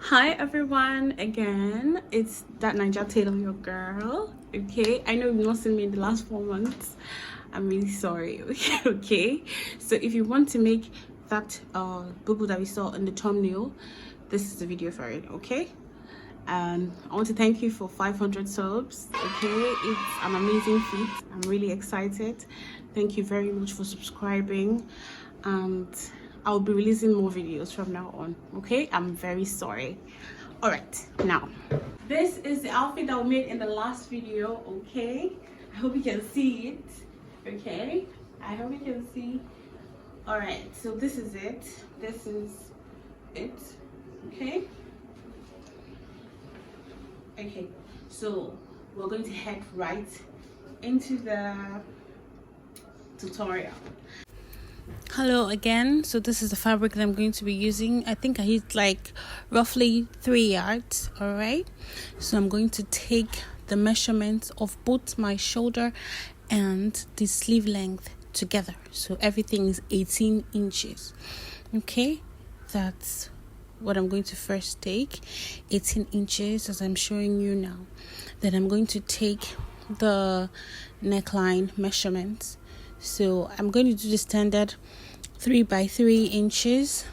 Hi everyone, again it's that Niger Taylor, your girl. Okay, I know you've not seen me in the last 4 months. I'm really sorry. Okay, so if you want to make that Bubu that we saw in the thumbnail, this is the video for it. Okay, and I want to thank you for 500 subs. Okay, it's an amazing feat. I'm really excited. Thank you very much for subscribing, and I'll be releasing more videos from now on. Okay, I'm very sorry. All right, now this is the outfit that we made in the last video. Okay, I hope you can see it. Okay, I hope you can see. All right, so this is it. This is it. Okay. Okay, so we're going to head right into the tutorial. Hello again. So this is the fabric that I'm going to be using. I think I used like roughly 3 yards. All right, so I'm going to take the measurements of both my shoulder and the sleeve length together, so everything is 18 inches. Okay, that's what I'm going to first take, 18 inches as I'm showing you now. Then I'm going to take the neckline measurements. So I'm going to do the standard 3 by 3 inches.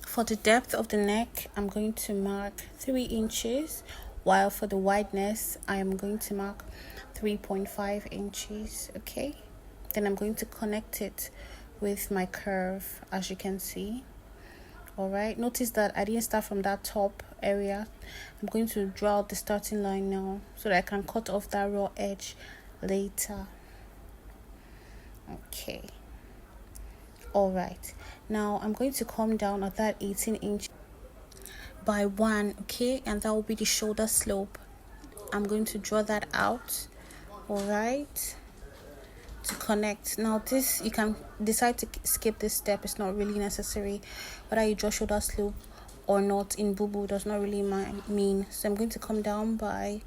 For the depth of the neck, I'm going to mark 3 inches, while for the wideness, I am going to mark 3.5 inches. Okay, then I'm going to connect it with my curve, as you can see. All right, notice that I didn't start from that top area. I'm going to draw out the starting line now so that I can cut off that raw edge later. Okay, all right, now I'm going to come down at that 18 inch by 1. Okay, and that will be the shoulder slope. I'm going to draw that out. All right, to connect. Now this, you can decide to skip this step. It's not really necessary. Whether you draw shoulder slope or not in Bubu does not really mean. So I'm going to come down by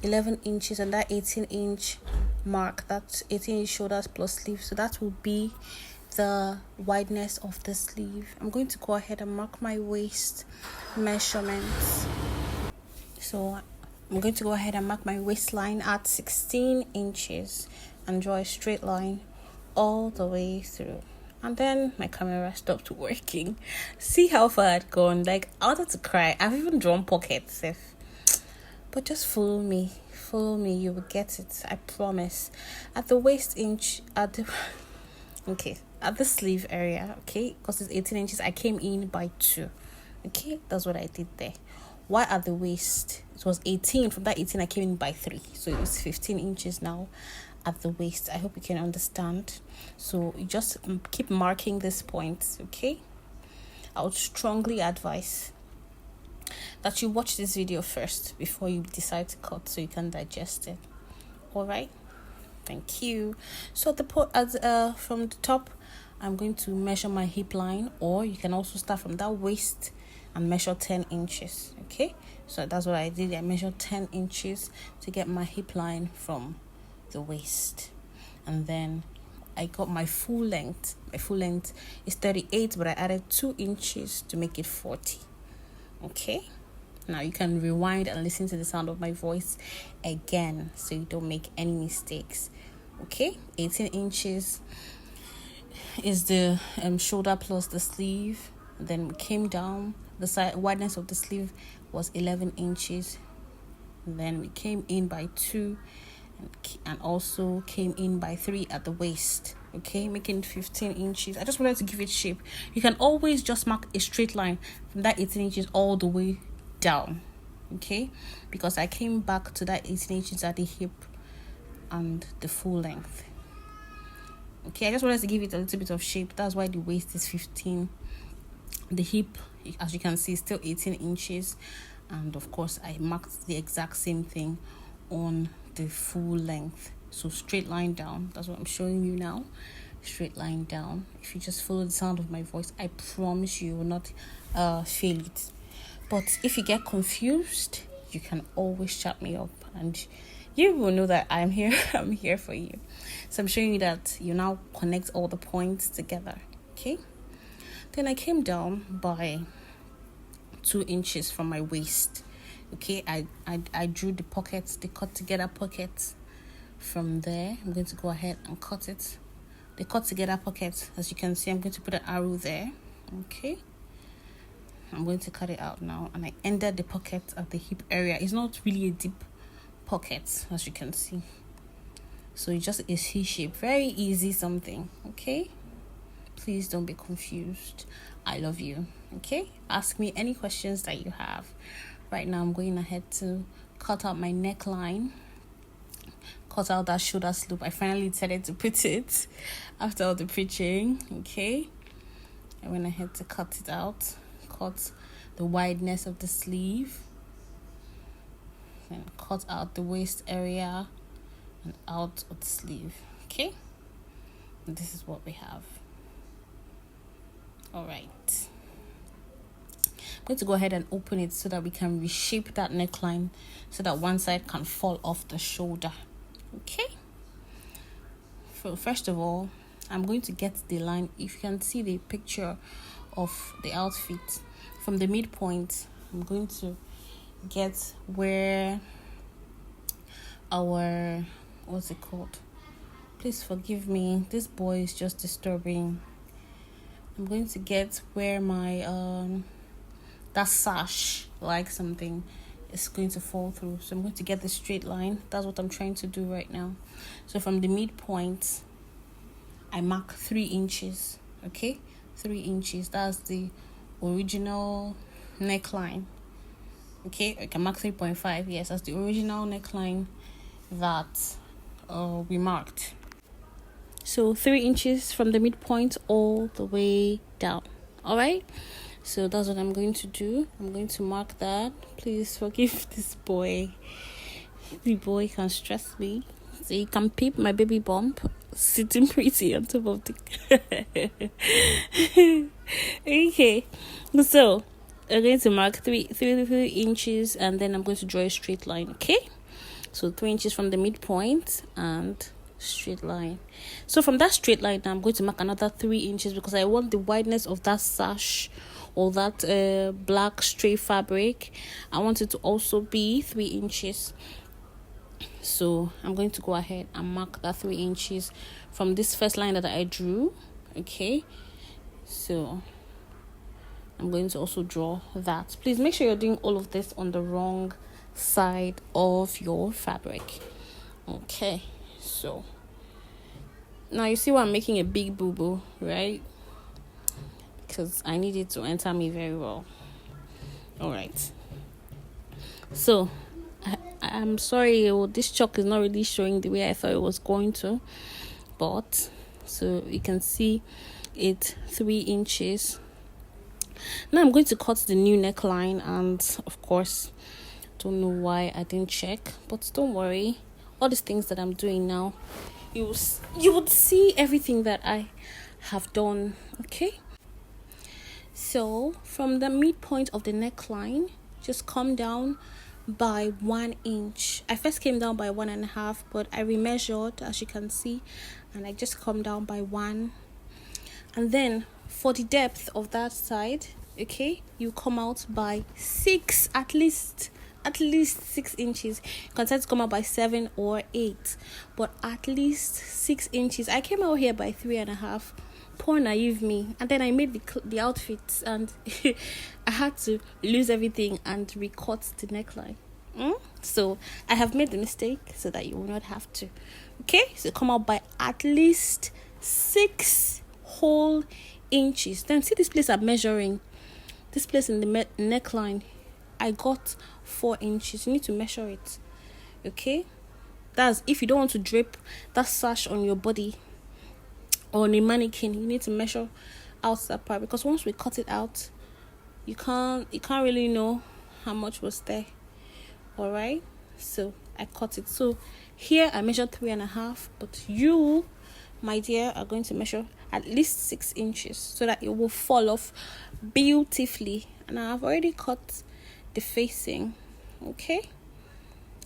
11 inches on that 18 inch mark. That's 18 inch shoulders plus sleeve, so that will be the wideness of the sleeve. I'm going to go ahead and mark my waist measurements. So I'm going to go ahead and mark my waistline at 16 inches and draw a straight line all the way through. And then my camera stopped working. See how far I'd gone. Like, I wanted to cry. I've even drawn pockets. But just follow me, you will get it, I promise. At the waist inch, at the sleeve area, okay, because it's 18 inches, I came in by 2. Okay, that's what I did there. While at the waist, it was 18. From that 18, I came in by 3, so it was 15 inches now at the waist. I hope you can understand. So you just keep marking these points. Okay, I would strongly advise that you watch this video first before you decide to cut, so you can digest it. All right, thank you. So from the top, I'm going to measure my hip line, or you can also start from that waist and measure 10 inches. Okay, so that's what I did. I measured 10 inches to get my hip line from the waist, and then I got my full length. My full length is 38, but I added 2 inches to make it 40. Okay, now you can rewind and listen to the sound of my voice again so you don't make any mistakes. Okay, 18 inches is the shoulder plus the sleeve. And then we came down. The side wideness of the sleeve was 11 inches. And then we came in by 2 and also came in by 3 at the waist. Okay, making 15 inches. I just wanted to give it shape. You can always just mark a straight line from that 18 inches all the way down. Okay, because I came back to that 18 inches at the hip and the full length. Okay, I just wanted to give it a little bit of shape. That's why the waist is 15. The hip, as you can see, is still 18 inches. And of course, I marked the exact same thing on the full length. So straight line down. That's what I'm showing you now. Straight line down. If you just follow the sound of my voice, I promise you will not fail it. But if you get confused, you can always chat me up and you will know that I'm here. I'm here for you. So I'm showing you that you now connect all the points together. Okay, then I came down by 2 inches from my waist. Okay, I drew the pockets, the cut together pockets. From there, I'm going to go ahead and cut it. The cut together pocket, as you can see, I'm going to put an arrow there. Okay, I'm going to cut it out now, and I ended the pocket at the hip area. It's not really a deep pocket, as you can see, so it's just a C shape. Very easy something. Okay, please don't be confused. I love you. Okay, ask me any questions that you have. Right now, I'm going ahead to cut out my neckline, cut out that shoulder slope. I finally decided to put it after all the preaching. Okay, I went ahead to cut it out, cut the wideness of the sleeve, and cut out the waist area and out of the sleeve. Okay, and this is what we have. All right, I'm going to go ahead and open it so that we can reshape that neckline so that one side can fall off the shoulder. Okay, so first of all, I'm going to get the line. If you can see the picture of the outfit, from the midpoint, I'm going to get where our, what's it called? Please forgive me, this boy is just disturbing. I'm going to get where my that sash, like something, is going to fall through. So I'm going to get the straight line. That's what I'm trying to do right now. So from the midpoint, I mark 3 inches. Okay, 3 inches. That's the original neckline. Okay, I can mark 3.5. Yes, that's the original neckline that we marked. So 3 inches from the midpoint all the way down. All right, so that's what I'm going to do. I'm going to mark that. Please forgive this boy. The boy can stress me. So you can peep my baby bump sitting pretty on top of the okay, so I'm going to mark 3 inches, and then I'm going to draw a straight line. Okay, so 3 inches from the midpoint and straight line. So from that straight line, I'm going to mark another 3 inches because I want the wideness of that sash or that black stray fabric. I want it to also be 3 inches. So I'm going to go ahead and mark that 3 inches from this first line that I drew. Okay, so I'm going to also draw that. Please make sure you're doing all of this on the wrong side of your fabric. Okay, so now you see why I'm making a big boo-boo, right? Because I need it to enter me very well. All right, so I'm sorry, this chalk is not really showing the way I thought it was going to, but so you can see it 3 inches. Now I'm going to cut the new neckline, and of course, don't know why I didn't check, but don't worry, all these things that I'm doing now, you would see everything that I have done. Okay, so from the midpoint of the neckline, just come down by 1 inch. I first came down by 1.5, but I remeasured, as you can see, and I just come down by 1. And then for the depth of that side, okay, you come out by 6, at least 6 inches. You can try to come out by 7 or 8, but at least 6 inches. I came out here by 3.5. Poor naive me. And then I made the outfits, and I had to lose everything and recut the neckline. So I have made the mistake so that you will not have to. Okay, so come out by at least 6 whole inches. Then see this place I'm measuring. This place in the neckline, I got 4 inches. You need to measure it. Okay, that's if you don't want to drape that sash on your body or on a mannequin. You need to measure out that part, because once we cut it out, you can't really know how much was there. All right, so I cut it. So here I measured 3.5, but you, my dear, are going to measure at least 6 inches so that it will fall off beautifully. And I've already cut the facing. Okay,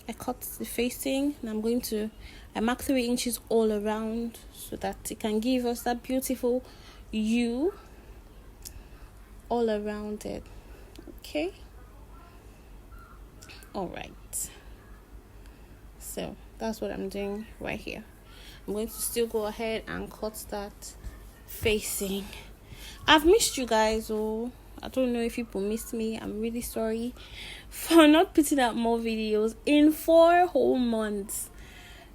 I cut the facing, and I mark 3 inches all around so that it can give us that beautiful U all around it. Okay, all right, so that's what I'm doing right here. I'm going to still go ahead and cut that facing. I've missed you guys. Oh, I don't know if people missed me. I'm really sorry for not putting out more videos in 4 whole months.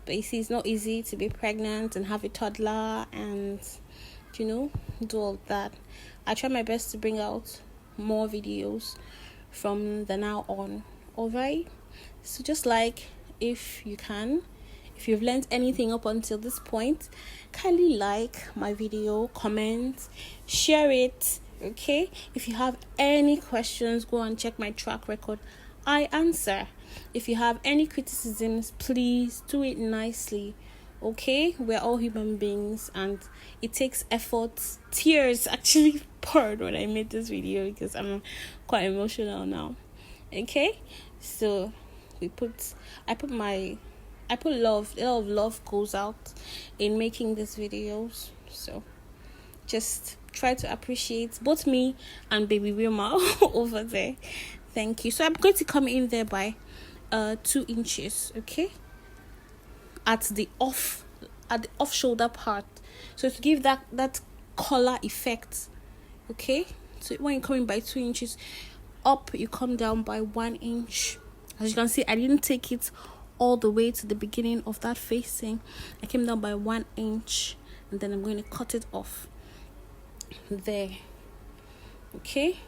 But you see, it's not easy to be pregnant and have a toddler and, you know, do all that. I try my best to bring out more videos from the now on. Alright? So just like, if you've learned anything up until this point, kindly like my video, comment, share it. Okay, if you have any questions, go and check my track record. I answer. If you have any criticisms, please do it nicely. Okay, we're all human beings and it takes effort. Tears actually poured when I made this video because I'm quite emotional now. Okay, so I put love. A lot of love goes out in making these videos. So just try to appreciate both me and baby Wilma over there. Thank you. So I'm going to come in there by 2 inches, okay, at the off shoulder part, so to give that collar effect. Okay, so when you're coming by 2 inches up, you come down by 1 inch. As you can see, I didn't take it all the way to the beginning of that facing. I came down by 1 inch, and then I'm going to cut it off there. Okay,